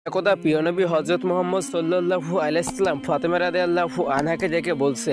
একদা প্রিয় নবী হযরত মুহাম্মদ সাল্লাল্লাহু আলাইহি সাল্লাম ফাতেমা রাদিয়াল্লাহু আনহাকে ডেকে বলছে,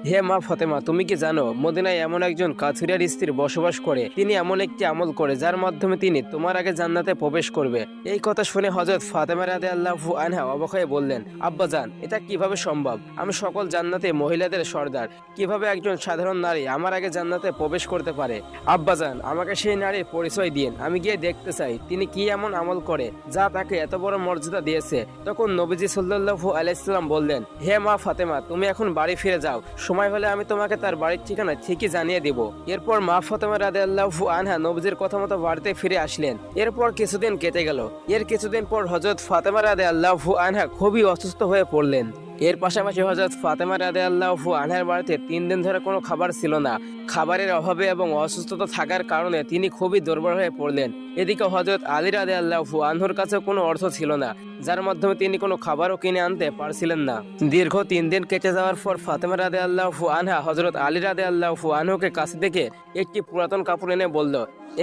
হে মা ফাতেমা, তুমি কি জানো মদিনায় এমন একজন কাছুরিয়ার স্ত্রী বসবাস করে। তিনি এমন একটি আমল করে যার মাধ্যমে তিনি তোমার আগে জান্নাতে প্রবেশ করবে। এই কথা শুনে হযরত ফাতেমা রাদিয়াল্লাহু আনহা অবাক হয়ে বললেন, আব্বাজান, এটা কিভাবে সম্ভব? আমি সকল জান্নাতে মহিলাদের সর্দার, কিভাবে একজন সাধারণ নারী আমার আগে জান্নাতে প্রবেশ করতে পারে? আব্বাজান, আমাকে সেই নারীর পরিচয় দিন, আমি গিয়ে দেখতে চাই তিনি কি এমন আমল করে যা তাকে এত বড় মর্যাদা দিয়েছে। তখন নবীজি সাল্লাল্লাহু আলাইহি সাল্লাম বললেন, হে মা ফাতেমা, তুমি এখন বাড়ি ফিরে যাও, সময় হলে আমি তোমাকে তার বাড়ির ঠিকানা ঠিকই জানিয়ে দিব। এরপর মা ফাতেমা রাদিয়াল্লাহু আনহা নবীজির কথা মতো বাড়িতে ফিরে আসলেন। এরপর কিছুদিন কেটে গেল। কিছুদিন পর হযরত ফাতেমা রাদিয়াল্লাহু আনহা খুবই অসুস্থ হয়ে পড়লেন। এর পাশাপাশি হযরত ফাতেমা রাদিয়াল্লাহু আনহার বাড়িতে 3 দিন ধরে কোনো খাবার ছিল না। খাবারের অভাবে এবং অসুস্থতা থাকার কারণে তিনি খুবই দুর্বল হয়ে পড়লেন। এদিকে হযরত আলী রাদিয়াল্লাহু আনহুর কাছে কোনো অর্থ ছিল না, যার মাধ্যমে তিনি কোনো খাবারও কিনে আনতে পারছিলেন না। দীর্ঘ 3 দিন কেটে যাওয়ার পর ফাতেমা রাদিয়াল্লাহু আনহা হযরত আলী রাদিয়াল্লাহু আনহুকে কাছে থেকে একটি পুরাতন কাপড় এনে বলল,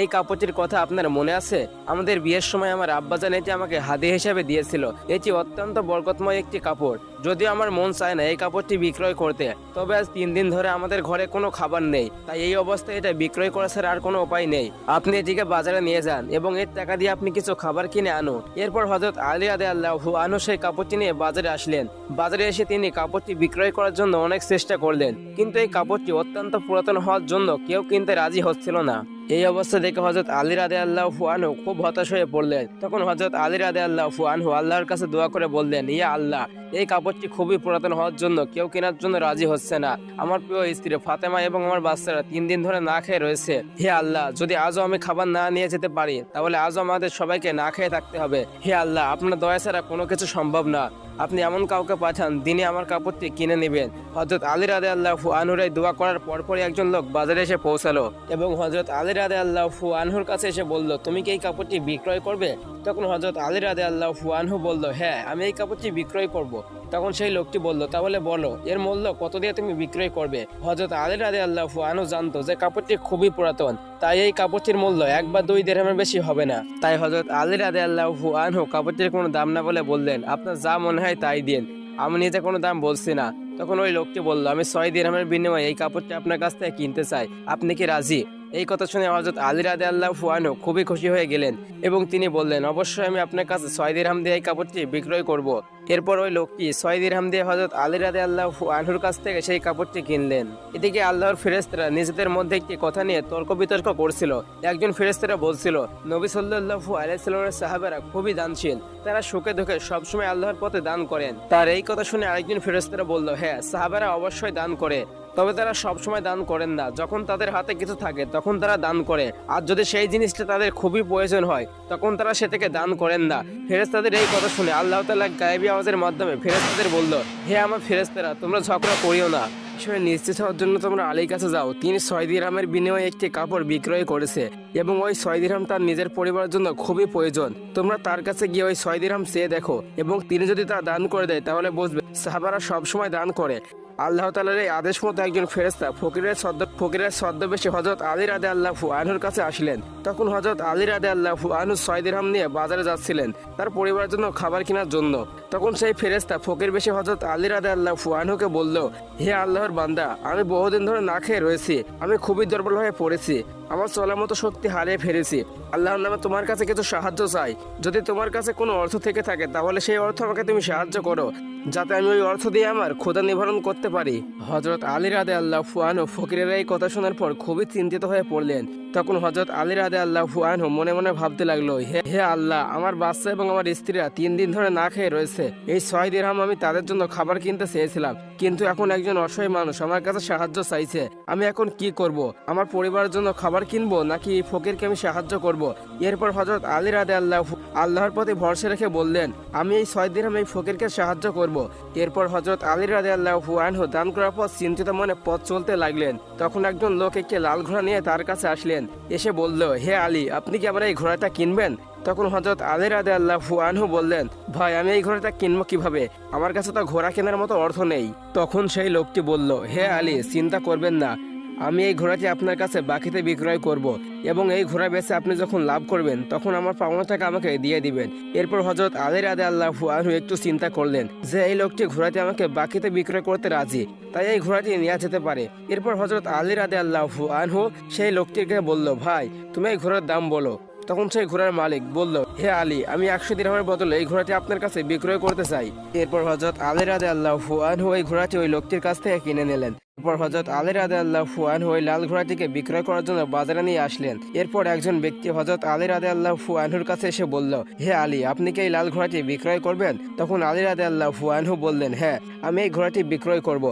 এই কাপড়টির কথা আপনার মনে আছে? আমাদের বিয়ের সময় আমার আব্বাজান এটি আমাকে হাদিয়া হিসেবে দিয়েছিল। এটি অত্যন্ত বরকতময় একটি কাপড়। যদিও আমার মন চায় না এই কাপড়টি বিক্রয় করতে, তবে আজ 3 দিন ধরে আমাদের ঘরে কোনো খাবার নেই, তাই এই অবস্থায় এটা বিক্রয় করা ছাড়া আর কোনো উপায় নেই। আপনি এটিকে বাজারে নিয়ে যান এবং এর টাকা দিয়ে আপনি কিছু খাবার কিনে আনুন। এরপর হযরত আলী রাদিয়াল্লাহু আনহু সেই কাপড়টি নিয়ে বাজারে আসলেন। বাজারে এসে তিনি কাপড়টি বিক্রয় করার জন্য অনেক চেষ্টা করলেন, কিন্তু এই কাপড়টি অত্যন্ত পুরাতন হওয়ার জন্য কেউ কিনতে রাজি হচ্ছিল না। এই অবস্থা দেখে হযরত আলী রাদিয়াল্লাহু আনহু খুব হতাশ হয়ে পড়লেন। তখন হযরত আলী রাদিয়াল্লাহু আনহু আল্লাহর কাছে দোয়া করে বললেন, ইয়া আল্লাহ, এই কাপড়টি খুবই পুরাতন হওয়ার জন্য কেউ কেনার জন্য রাজি হচ্ছে না। আমার প্রিয় স্ত্রী ফাতেমা এবং আমার বাচ্চারা 3 দিন ধরে না খেয়ে রয়েছে। হে আল্লাহ, যদি আজও আমি খাবার না নিয়ে যেতে পারি তাহলে আজও আমাদের সবাইকে না খেয়ে থাকতে হবে। হে আল্লাহ, আপনার দয়া ছাড়া কোনো কিছু সম্ভব না। আপনি এমন কাউকে পাঠান যিনি আমার কাপড়টি কিনে নেবেন। হযরত আলী রাদিয়াল্লাহু আনহুর এই দোয়া করার পরপরই একজন লোক বাজারে এসে পৌঁছালো এবং হযরত আলী রাদিয়াল্লাহু আনহুর কাছে এসে বলল, তুমি কি এই কাপড়টি বিক্রয় করবে? তখন হযরত আলী রাদিয়াল্লাহু আনহু বলল, হ্যাঁ, আমি এই কাপড়টি বিক্রয় করব। তখন সেই লোকটি বলল, তাহলে বলো এর মূল্য কত দিয়ে তুমি বিক্রয় করবে? হযরত আলী রাদিয়াল্লাহু আনহু জানতো যে কাপড়টি খুবই পুরাতন, তাই এই কাপড়টির মূল্য 1 বা 2 দিরহামের বেশি হবে না। তাই হযরত আলী রাদিয়াল্লাহু আনহু কাপড়টির কোনো দাম না বলে বললেন, আপনার যা মনে হয় তাই দিন, আমি নিজে কোনো দাম বলছি না। তখন ওই লোকটি বলল, আমি 6 দিরহামের বিনিময়ে এই কাপড়টি আপনার কাছ থেকে কিনতে চাই, আপনি কি রাজি? এই কথা শুনে হযরত আলী রাদিয়াল্লাহু আনহু খুবই খুশি হয়ে গেলেন এবং তিনি বললেন, অবশ্যই আমি আপনার কাছে 6 দিরহাম দিয়ে এই কাপড়টি বিক্রয় করব। এরপর ওই লোকটি 6 দিরহাম দিয়ে হযরত আলী রাদিয়াল্লাহু আনহুর কাছ থেকে সেই কাপড়টি কিনলেন। এদিকে আল্লাহর ফেরেশতারা নিজেদের মধ্যে একটি কথা নিয়ে তর্ক বিতর্ক করছিল। একজন ফেরেশতারা বলছিল, নবী সাল্লাল্লাহু আলাইহি সাল্লামের সাহাবারা খুবই দানশীল, তারা সুখে দুঃখে সবসময় আল্লাহর পথে দান করেন। তার এই কথা শুনে আরেকজন ফেরেশতারা বলল, হ্যাঁ, সাহাবারা অবশ্যই দান করে, তবে তারা সবসময় দান করেন না। যখন তাদের হাতে কিছু থাকে তখন তারা দান করে, আর যদি সেই জিনিসটা তাদের খুবই প্রয়োজন হয় তখন তারা সেটাকে দান করেন না। ফেরেশতাদের এই কথা শুনে আল্লাহ তাআলা গায়েবী আওয়াজের মাধ্যমে ফেরেশতাদের বলল, হে আমার ফেরেশতারা, তোমরা ঝগড়া করিও না। বিষয়ে নিশ্চিত হওয়ার জন্য তোমরা আলীর কাছে যাও। তিনি 6 দিরহামের বিনিময়ে একটি কাপড় বিক্রয় করেছে এবং ওই 6 দিরহাম তার নিজের পরিবারের জন্য খুবই প্রয়োজন। তোমরা তার কাছে গিয়ে ওই 6 দিরহাম চেয়ে দেখো এবং তিনি যদি তা দান করে দেয় তাহলে বুঝবে সাহাবারা সবসময় দান করে। আল্লাহ তাআলার এই আদেশ মতো একজন ফেরেশতা ফকিরের ছদ্মবেশে হযরত আলী রাদিয়াল্লাহু আনহুর কাছে আসলেন। তখন হযরত আলী রাদিয়াল্লাহু আনহু 6 দিরহাম নিয়ে বাজারে যাচ্ছিলেন তার পরিবারের জন্য খাবার কেনার জন্য। তখন সেই ফেরেশতা ফকির বেশে হযরত আলী রাদিয়াল্লাহু আনহুকে বলল, হে আল্লাহর বান্দা, আমি বহুদিন ধরে না খেয়ে রয়েছি, আমি খুবই দুর্বল হয়ে পড়েছি, আমার চলার মতো শক্তি হারিয়ে ফেলেছি। আল্লাহর নামে তোমার কাছে কিছু সাহায্য চাই। যদি তোমার কাছে কোনো অর্থ থেকে থাকে তাহলে সেই অর্থ আমাকে তুমি সাহায্য করো, যাতে আমি ওই অর্থ দিয়ে আমার ক্ষুধা নিবারণ করতে পারি। হযরত আলী রাদিয়াল্লাহু আনহু ফকিরের এই কথা শোনার পর খুবই চিন্তিত হয়ে পড়লেন। তখন হযরত আলী রাদিয়াল্লাহু আনহু মনে মনে ভাবতে লাগলো, হে আল্লাহ, আমার বাচ্চা এবং আমার স্ত্রীরা 3 দিন ধরে না খেয়ে রয়েছে। এই 6 দিরহাম আমি তাদের জন্য খাবার কিনতে চেয়েছিলাম, কিন্তু এখন একজন অসহায় মানুষ আমার কাছে সাহায্য চাইছে। আমি এখন কি করব? আমার পরিবারের জন্য খাবার কিনবো নাকি ফকিরকে আমি সাহায্য করব? এরপর হযরত আলী রাদিয়াল্লাহু আল্লাহর প্রতি ভরসা রেখে বললেন, আমি এই 6 দিরহাম এই ফকিরকে সাহায্য করব। এরপর হযরত আলী রাদিয়াল্লাহু আনহু দান করার পর চিন্তিত মনে পথ চলতে লাগলেন। তখন একজন লোক একটি লাল ঘোড়া নিয়ে তার কাছে আসলেন, এসে বলল, হে আলী, আপনি কি আবার এই ঘোড়াটা কিনবেন? তখন হযরত আলী রাদিয়াল্লাহু আনহু বললেন, ভাই, আমি এই ঘোড়াটা কিনবো কিভাবে? আমার কাছে তো ঘোড়া কেনার মতো অর্থ নেই। তখন সেই লোকটি বলল, হে আলী, চিন্তা করবেন না, আমি এই ঘোড়াটি আপনার কাছে বাকিতে বিক্রয় করব এবং এই ঘোড়া বেচে আপনি যখন লাভ করবেন তখন আমার পাওনা টাকা আমাকে দিয়ে দিবেন। এরপর হযরত আলী রাদিয়াল্লাহু আনহু একটু চিন্তা করলেন যে এই লোকটি ঘোড়াটি আমাকে বাকিতে বিক্রয় করতে রাজি, তাই এই ঘোড়াটি নেওয়া যেতে পারে। এরপর হযরত আলী রাদিয়াল্লাহু আনহু সেই লোকটিকে বলল, ভাই তুমি এই ঘোড়ার দাম বলো। তখন সেই ঘোড়ার মালিক বলল, হে আলী, আমি 100 দিরহামের বদলে এই ঘোড়াটি আপনার কাছে বিক্রয় করতে চাই। এরপর হযরত আলী রাদিয়াল্লাহু আনহু এই ঘোড়াটি ওই লোকটির কাছ থেকে কিনে নিলেন। এরপর হযরত আলী রাদিয়াল্লাহু আনহু ওই লাল ঘোড়াটিকে বিক্রয় করার জন্য বাজারে নিয়ে আসলেন। এরপর একজন ব্যক্তি হযরত আলী রাদিয়াল্লাহু আনহুর কাছে এসে বলল, হে আলী, আপনি কি এই লাল ঘোড়াটি বিক্রয় করবেন? তখন আলী রাদিয়াল্লাহু আনহু বললেন, হ্যাঁ, আমি এই ঘোড়াটি বিক্রয় করব।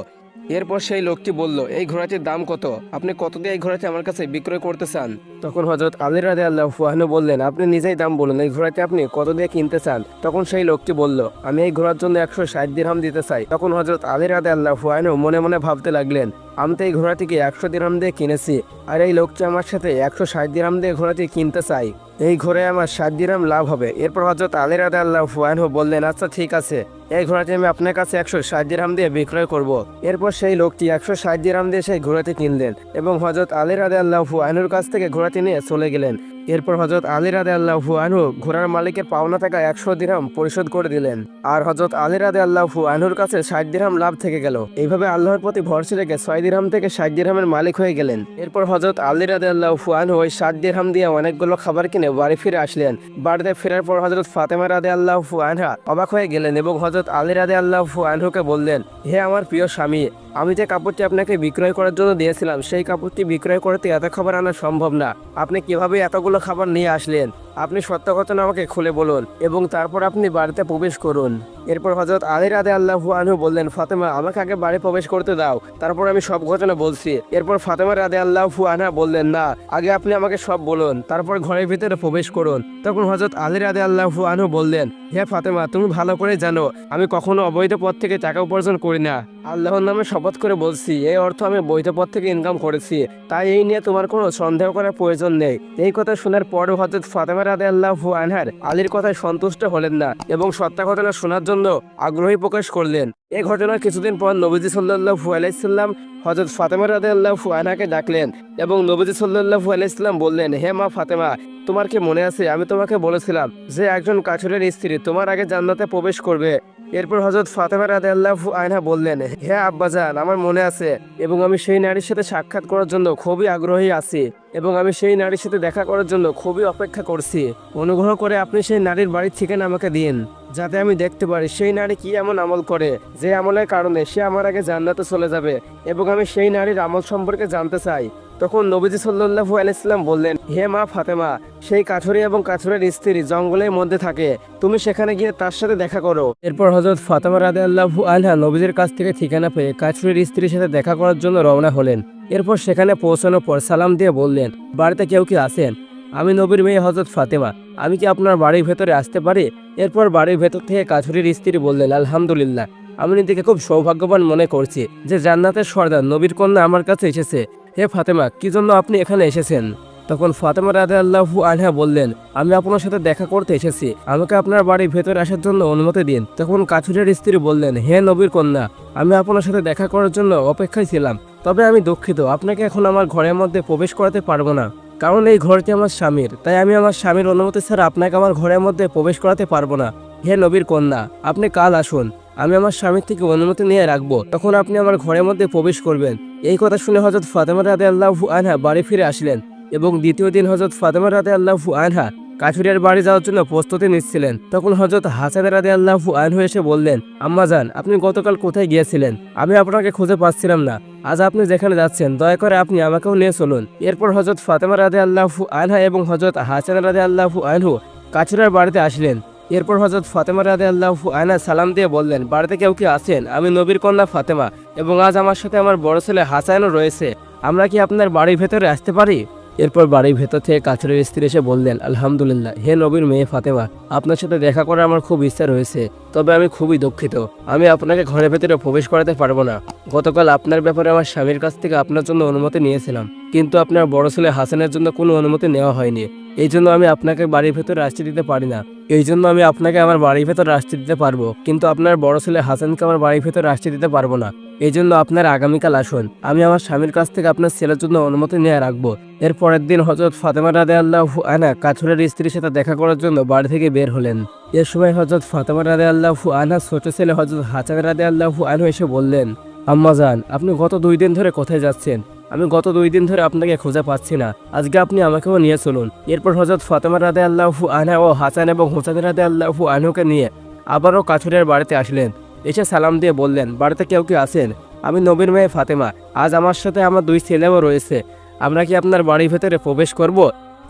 এরপর সেই লোকটি বলল, এই ঘোড়াটির দাম কত? আপনি কত দিয়ে এই ঘোড়াটি আমার কাছে বিক্রয় করতে চান? তখন হযরত আলী রাদিয়াল্লাহু আনহু বললেন, আপনি নিজেই দাম বলুন, এই ঘোড়াটি আপনি কত দিয়ে কিনতে চান? তখন সেই লোকটি বলল, আমি এই ঘোড়ার জন্য 160 দিরহাম দিতে চাই। তখন হযরত আলী রাদিয়াল্লাহু আনহু মনে মনে ভাবতে লাগলেন, আমি তো এই ঘোড়াটিকে 100 দিরহাম দিয়ে কিনেছি, আর এই লোকটি আমার সাথে 160 দিরহাম দিয়ে ঘোড়াটি কিনতে চাই। এই ঘোড়ায় আমার 60 দিরহাম লাভ হবে। এরপর হযরত আলী রাদিয়াল্লাহু আনহু বললেন, আচ্ছা ঠিক আছে, এই ঘোড়াটি আমি আপনার কাছে 160 দিরহাম দিয়ে বিক্রয় করব। এরপর সেই লোকটি 160 দিরহাম দিয়ে সেই ঘোড়াটি কিনলেন এবং হযরত আলী রাদিয়াল্লাহু আনহুর কাছ থেকে ঘোড়াটি নিয়ে চলে গেলেন। এরপর হযরত আলী রাদিয়াল্লাহু আনহু ঘোড়ার মালিকের পাওনা টাকা 100 দিরহাম পরিশোধ করে দিলেন, আর হযরত আলী রাদিয়াল্লাহু আনহুর কাছে 60 দিরহাম লাভ থেকে গেল। এইভাবে আল্লাহর প্রতি ভরসা রেখে 6 দিরহাম থেকে 60 দিরহামের মালিক হয়ে গেলেন। এরপর হযরত আলী রাদিয়াল্লাহু আনহু ওই 60 দিরহাম দিয়ে অনেকগুলো খাবার কিনে বাড়ি ফিরে আসলেন। বাড়িতে ফেরার পর হযরত ফাতেমা রাদিয়াল্লাহু আনহা অবাক হয়ে গেলেন এবং হযরত আলী রাদিয়াল্লাহু আনহুকে বললেন, হে আমার প্রিয় স্বামী, আমি যে কাপড়টি আপনাকে বিক্রয় করার জন্য দিয়েছিলাম সেই কাপড়টি বিক্রয় করতে এত খাবার আনা সম্ভব না। আপনি কিভাবে এতগুলো খাবার নিয়ে আসলেন? আপনি সত্য ঘটনা আমাকে খুলে বলুন এবং তারপর আপনি বাড়িতে প্রবেশ করুন। এরপর হযরত আলী রাদিয়াল্লাহু আনহু বললেন, ফাতেমা, আমাকে আগে বাড়ি প্রবেশ করতে দাও, তারপর আমি সব ঘটনা বলছি। এরপর ফাতেমা রাদিয়াল্লাহু আনহা বললেন, না, আগে আপনি আমাকে সব বলুন, তারপর ঘরের ভিতরে প্রবেশ করুন। তখন হযরত আলী রাদিয়াল্লাহু আনহু বললেন, হে ফাতেমা, তুমি ভালো করে জানো আমি কখনো অবৈধ পথ থেকে টাকা উপার্জন করি না। আল্লাহর নামে শপথ করে বলছি, এই অর্থ আমি বৈধ পথ থেকে ইনকাম করেছি, তাই এই নিয়ে তোমার কোনো সন্দেহ করার প্রয়োজন নেই। এই কথা শোনার পরও হযরত ফাতেমা রাদিয়াল্লাহু আনহার আলীর কথায় সন্তুষ্ট হলেন না এবং সত্য ঘটনা শোনার জন্য আগ্রহী প্রকাশ করলেন। এই ঘটনার কিছুদিন পর নবীজি সাল্লাল্লাহু আলাইহি সাল্লাম হযরত ফাতেমা রাদিয়াল্লাহু আনহাকে ডাকলেন এবং নবীজি সাল্লাল্লাহু আলাইহি সাল্লাম বললেন, হে মা ফাতেমা, তোমার কি মনে আছে আমি তোমাকে বলেছিলাম যে একজন কাফিরের স্ত্রী তোমার আগে জান্নাতে প্রবেশ করবে? এরপর হযরত ফাতেমা রাদিয়াল্লাহু আনহা বললেন, হে আব্বাজান, আমার মনে আছে এবং আমি সেই নারীর সাথে সাক্ষাৎ করার জন্য খুবই আগ্রহী আছি এবং আমি সেই নারীর সাথে দেখা করার জন্য খুবই অপেক্ষা করছি। অনুগ্রহ করে আপনি সেই নারীর বাড়ির ঠিকানা আমাকে দিন, যাতে আমি দেখতে পারি সেই নারী কি এমন আমল করে যে আমলের কারণে সে আমার আগে জান্নাতে চলে যাবে এবং আমি সেই নারীর আমল সম্পর্কে জানতে চাই। তখন নবীজি সাল্লাল্লাহু আলাইহি সাল্লাম বললেন, হে মা ফাতেমা, সেই কাঠুরি এবং কাঠুরের স্ত্রী জঙ্গলের মধ্যে থাকে, তুমি সেখানে গিয়ে তার সাথে দেখা করো। এরপর হযরত ফাতেমা রাদিয়াল্লাহু আনহা নবীজির কাছ থেকে ঠিকানা পেয়ে কাঠুরের স্ত্রীর সাথে দেখা করার জন্য রওনা হলেন। এরপর সেখানে পৌঁছানোর পর সালাম দিয়ে বললেন, বাড়িতে কেউ কি আছেন? আমি নবীর মেয়ে হযরত ফাতেমা, আমি কি আপনার বাড়ির ভেতরে আসতে পারি? এরপর বাড়ির ভেতর থেকে কাঠুরির স্ত্রী বললেন, আলহামদুলিল্লাহ, আমি নিজেকে খুব সৌভাগ্যবান মনে করছি যে জান্নাতের সর্দার নবীর কন্যা আমার কাছে এসেছে। হে ফাতেমা, কি জন্য আপনি এখানে এসেছেন? তখন ফাতেমা রাদিয়াল্লাহু আনহা বললেন, আমি আপনার সাথে দেখা করতে এসেছি, আমাকে আপনার বাড়ির ভেতরে আসার জন্য অনুমতি দিন। তখন কাঠুরের স্ত্রী বললেন, হে নবীর কন্যা, আমি আপনার সাথে দেখা করার জন্য অপেক্ষায় ছিলাম, তবে আমি দুঃখিত, আপনাকে এখন আমার ঘরের মধ্যে প্রবেশ করাতে পারবো না, কারণ এই ঘরটি আমার স্বামীর, তাই আমি আমার স্বামীর অনুমতি ছাড়া আপনাকে আমার ঘরের মধ্যে প্রবেশ করাতে পারবো না। হে নবীর কন্যা, আপনি কাল আসুন, আমি আমার স্বামীর থেকে অনুমতি নিয়ে রাখবো, তখন আপনি আমার ঘরের মধ্যে প্রবেশ করবেন। এই কথা শুনে হযরত ফাতেমা রাদিয়াল্লাহু আনহা বাড়ি ফিরে আসলেন এবং দ্বিতীয় দিন হযরত ফাতেমা রাদিয়াল্লাহু আনহা কাঠুরিয়ার বাড়ি যাওয়ার জন্য প্রস্তুতি নিচ্ছিলেন। তখন হযরত হাসান রাদিয়াল্লাহু আনহু এসে বললেন, আম্মাজান, আপনি গতকাল কোথায় গিয়েছিলেন? আমি আপনাকে খুঁজে পাচ্ছিলাম না, আজ আপনি যেখানে যাচ্ছেন দয়া করে আপনি আমাকেও নিয়ে চলুন। এরপর হযরত ফাতেমা রাদিয়াল্লাহু আনহা এবং হযরত হাসান রাদিয়াল্লাহু আনহু কাঠুরিয়ার বাড়িতে আসলেন। এরপর হযরত ফাতেমা রাদিয়াল্লাহু আনহা সালাম দিয়ে বললেন, বাড়িতে কেউ কি আছেন? আমি নবীর কন্যা ফাতেমা এবং আজ আমার সাথে আমার বড় ছেলে হাসানও রয়েছে, আমরা কি আপনার বাড়ির ভেতরে আসতে পারি? এরপর বাড়ির ভেতর থেকে কাঠুরের স্ত্রী এসে বললেন, আলহামদুলিল্লাহ, হে নবীর মেয়ে ফাতেমা, আপনার সাথে দেখা করার আমার খুব ইচ্ছা রয়েছে, তবে আমি খুবই দুঃখিত, আমি আপনাকে ঘরের ভেতরে প্রবেশ করাতে পারবো না। গতকাল আপনার ব্যাপারে আমার স্বামীর কাছ থেকে আপনার জন্য অনুমতি নিয়েছিলাম, কিন্তু আপনার বড় ছেলে হাসানের জন্য কোনো অনুমতি নেওয়া হয়নি, এই জন্য আমি আপনাকে বাড়ির ভেতরে আসতে দিতে পারি না। এই জন্য আমি আপনাকে আমার বাড়ির ভেতরে আসতে দিতে পারবো, কিন্তু আপনার বড় ছেলে হাসানকে আমার বাড়ির ভেতরে আসতে দিতে পারবো না। এই জন্য আপনারা আগামীকাল আসুন, আমি আমার স্বামীর কাছ থেকে আপনার ছেলের জন্য অনুমতি নিয়ে রাখবো। এর পরের দিন হযরত ফাতেমা রাদিয়াল্লাহু আনহা কাছুরের স্ত্রীর সাথে দেখা করার জন্য বাড়ি থেকে বের হলেন। এর সময় হযরত ফাতেমা রাদিয়াল্লাহু আনহা ছোট ছেলে হযরত হাসান রাদিয়াল্লাহু আনহু এসে বললেন, আম্মাজান, আপনি গত 2 দিন ধরে কোথায় যাচ্ছেন? আমি গত 2 দিন ধরে আপনাকে খুঁজে পাচ্ছি না, আজকে আপনি আমাকেও নিয়ে চলুন। এরপর হযরত ফাতেমা রাদিয়াল্লাহু আনহা ও হাসান এবং হুসাইন রাদিয়াল্লাহু আনহুকে নিয়ে আবারও কাছুরের বাড়িতে আসলেন। এসে সালাম দিয়ে বললেন, বাড়িতে কেউ কি আছেন? আমি নবীর মেয়ে ফাতেমা, আজ আমার সাথে আমার 2 ছেলেও রয়েছে, আমরা কি আপনার বাড়ির ভেতরে প্রবেশ করব?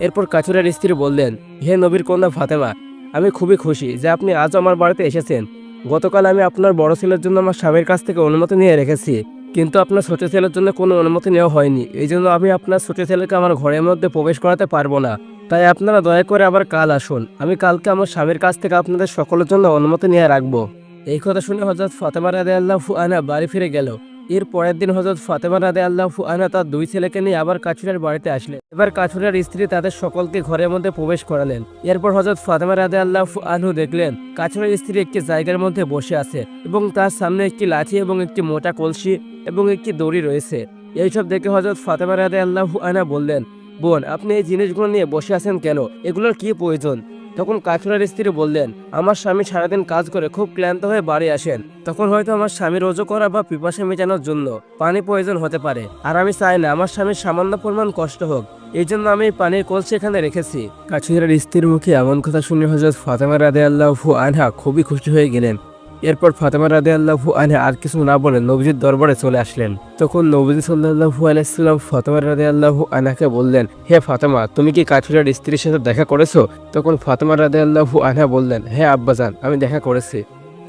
এরপর কাছুরের স্ত্রী বললেন, হে নবীর কন্যা ফাতেমা, আমি খুবই খুশি যে আপনি আজ আমার বাড়িতে এসেছেন। গতকাল আমি আপনার বড় ছেলের জন্য আমার স্বামীর কাছ থেকে অনুমতি নিয়ে রেখেছি, কিন্তু আপনার ছোট ছেলের জন্য কোনো অনুমতি নেওয়া হয়নি। এই জন্য আমি আপনার ছোট ছেলেকে আমার ঘরের মধ্যে প্রবেশ করাতে পারবো না। তাই আপনারা দয়া করে আবার কাল আসুন, আমি কালকে আমার স্বামীর কাছ থেকে আপনাদের সকলের জন্য অনুমতি নিয়ে রাখবো। এই কথা শুনে হযরত ফাতেমা রাদিয়াল্লাহু আনহা বাড়ি ফিরে গেল। এর পরের দিন হযরত ফাতেমা রাদিয়াল্লাহু আনহা তার 2 ছেলেকে নিয়ে আবার কাছুরের বাড়িতে আসলেন। এবার কাছুরের স্ত্রী তাদের সকলকে ঘরের মধ্যে প্রবেশ করালেন। এরপর হযরত ফাতেমা রাদিয়াল্লাহু আনহু দেখলেন কাছুরের স্ত্রী একটি জায়গার মধ্যে বসে আছে এবং তার সামনে একটি লাঠি এবং একটি মোটা কলসি এবং একটি দড়ি রয়েছে। এইসব দেখে হযরত ফাতেমা রাদিয়াল্লাহু আনহা বললেন, বোন, আপনি এই জিনিসগুলো নিয়ে বসে আছেন কেন? এগুলোর কি প্রয়োজন? তখন কাছুরের স্ত্রী বললেন, আমার স্বামী সারাদিন কাজ করে খুব ক্লান্ত হয়ে বাড়ি আসেন, তখন হয়তো আমার স্বামীর ওযু করা বা পিপাসা মেটানোর জন্য পানি প্রয়োজন হতে পারে, আর আমি চাই না আমার স্বামীর সামান্য পরিমাণ কষ্ট হোক, এই জন্য আমি পানির কলসি এখানে রেখেছি। কাছুরের স্ত্রীর মুখে এমন কথা শুনে হযরত ফাতেমা রাদিয়াল্লাহু আনহা খুবই খুশি হয়ে গেলেন। এরপর ফাতেমা রাদিয়াল্লাহু আনহা আর কিছু না বলে নবীজির দরবারে চলে আসলেন। তখন নবীজি সাল্লাল্লাহু আলাইহি সাল্লাম ফাতেমা রাদিয়াল্লাহু আনহাকে বললেন, হে ফাতেমা, তুমি কি কাছুরের স্ত্রীর সাথে দেখা করেছো? তখন ফাতেমা রাদিয়াল্লাহু আনহা বললেন, হ্যাঁ আব্বাজান, আমি দেখা করেছি।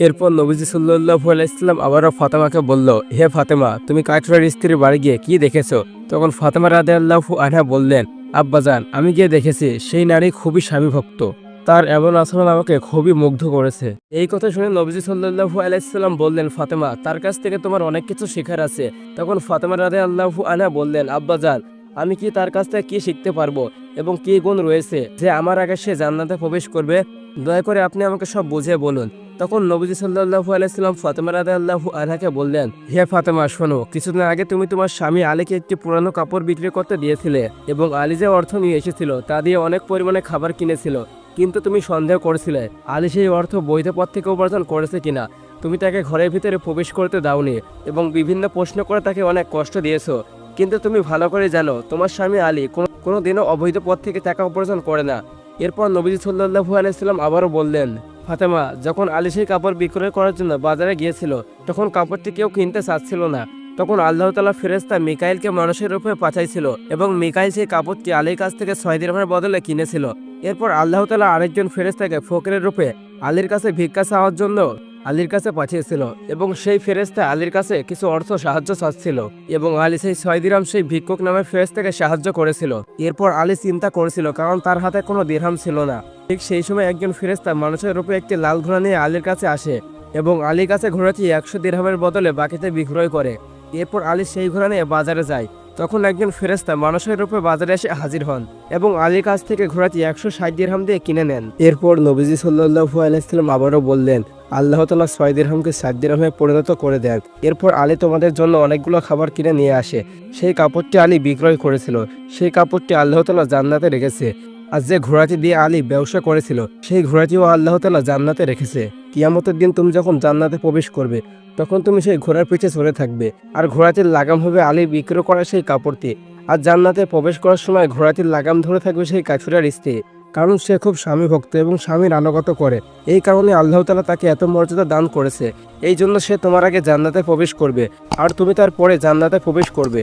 এরপর নবীজি সাল্লাল্লাহু আলাইহি সাল্লাম আবারও ফাতেমাকে বলল, হে ফাতেমা, তুমি কাছুরের স্ত্রীর বাড়ি গিয়ে কি দেখেছো? তখন ফাতেমা রাদিয়াল্লাহু আনহা বললেন, আব্বাজান, আমি গিয়ে দেখেছি সেই নারী খুবই স্বামীভক্ত, তার এমন আচরণ আমাকে খুবই মুগ্ধ করেছে। এই কথা শুনে নবীজি সাল্লাল্লাহু আলাইহি সাল্লাম বললেন, ফাতেমা, তার কাছ থেকে তোমার অনেক কিছু শেখার আছে। তখন ফাতেমা রাদিয়াল্লাহু আনহা বললেন, আব্বাজান, আমি কি তার কাছ থেকে কি শিখতে পারবো এবং কি গুণ রয়েছে যে আমার আগে সে জান্নাতে প্রবেশ করবে? দয়া করে আপনি আমাকে সব বুঝিয়ে বলুন। তখন নবীজি সাল্লাল্লাহু আলাইহি সাল্লাম ফাতেমা রাদিয়াল্লাহু আনহাকে বললেন, হে ফাতেমা, শোনো, কিছুদিন আগে তুমি তোমার স্বামী আলীকে একটি পুরানো কাপড় বিক্রি করতে দিয়েছিলে এবং আলী যে অর্থ নিয়ে এসেছিল তা দিয়ে অনেক পরিমাণে খাবার কিনেছিল, কিন্তু তুমি সন্দেহ করেছিলে আলী সেই অর্থ বৈধ পথ থেকে উপার্জন করেছে কিনা। তুমি তাকে ঘরের ভিতরে প্রবেশ করতে দাওনি এবং বিভিন্ন প্রশ্ন করে তাকে অনেক কষ্ট দিয়েছো, কিন্তু তুমি ভালো করে জানো তোমার স্বামী আলী কোনো দিনও অবৈধ পথ থেকে টাকা উপার্জন করে না। এরপর নবীজি সাল্লাল্লাহু আলাইহি সাল্লাম আবারও বললেন, ফাতেমা, যখন আলী সেই কাপড় বিক্রয় করার জন্য বাজারে গিয়েছিল তখন কাপড়টি কেউ কিনতে চাচ্ছিল না। তখন আল্লাহ তাআলা ফেরেশতা মিকাইলকে মানুষের রূপে পাঠাইছিল এবং মিকাইল সেই কাপড়টি আলীর কাছ থেকে 6 দিরহামের বদলে কিনেছিল। এরপর আল্লাহ তাআলা আরেকজন ফেরেশতাকে ফকিরের রূপে আলীর কাছে ভিক্ষা চাওয়ার জন্য আলীর কাছে পাঠিয়েছিল এবং সেই ফেরেশতা আলীর কাছে কিছু অর্থ সাহায্য চাচ্ছিল এবং আলী সেই 6 দিরহাম সেই ভিক্ষুক নামের ফেরেশতাকে সাহায্য করেছিল। এরপর আলী চিন্তা করেছিল, কারণ তার হাতে কোনো দিরহাম ছিল না। ঠিক সেই সময় একজন ফেরেশতা মানুষের রূপে একটি লাল ঘোড়া নিয়ে আলীর কাছে আসে এবং আলীর কাছে ঘোড়াটি 100 দিরহামের বদলে বাকিতে বিক্রয় করে। এরপর আলী সেই ঘোড়া নিয়ে বাজারে যায়। তখন একজন ফেরেশতা মানুষের রূপে বাজারে এসে হাজির হন এবং আলীর কাছ থেকে ঘোড়াটি 160 দিরহাম দিয়ে কিনে নেন। এরপর নবীজি সাল্লাল্লাহু আলাইহি সাল্লাম আবারও বললেন, আল্লাহ তাআলা 6 দিরহামকে 7 দিরহামে পরিণত করে দেন। এরপর আলী তোমাদের জন্য অনেকগুলো খাবার কিনে নিয়ে আসে। সেই কাপড়টি আলী বিক্রয় করেছিল, সেই কাপড়টি আল্লাহ তাআলা জান্নাতে রেখেছে। আর যে ঘোড়াটি দিয়ে আলী ব্যবসা করেছিল সেই ঘোড়াটিও আল্লাহ তাআলা জান্নাতে রেখেছে। কিয়ামতের দিন তুমি যখন জান্নাতে প্রবেশ করবে তখন তুমি সেই ঘোড়ার পিঠে চড়ে থাকবে, আর ঘোড়াটির লাগাম হবে আলী বিক্রয় করা সেই কাপড়টি। আর জান্নাতে প্রবেশ করার সময় ঘোড়াটির লাগাম ধরে থাকবে সেই কাছুরের স্ত্রী, কারণ সে খুব স্বামীভক্ত এবং স্বামীর আনুগত্য করে। এই কারণে আল্লাহ তাআলা তাকে এত মর্যাদা দান করেছে। এই জন্য সে তোমার আগে জান্নাতে প্রবেশ করবে আর তুমি তার পরে জান্নাতে প্রবেশ করবে।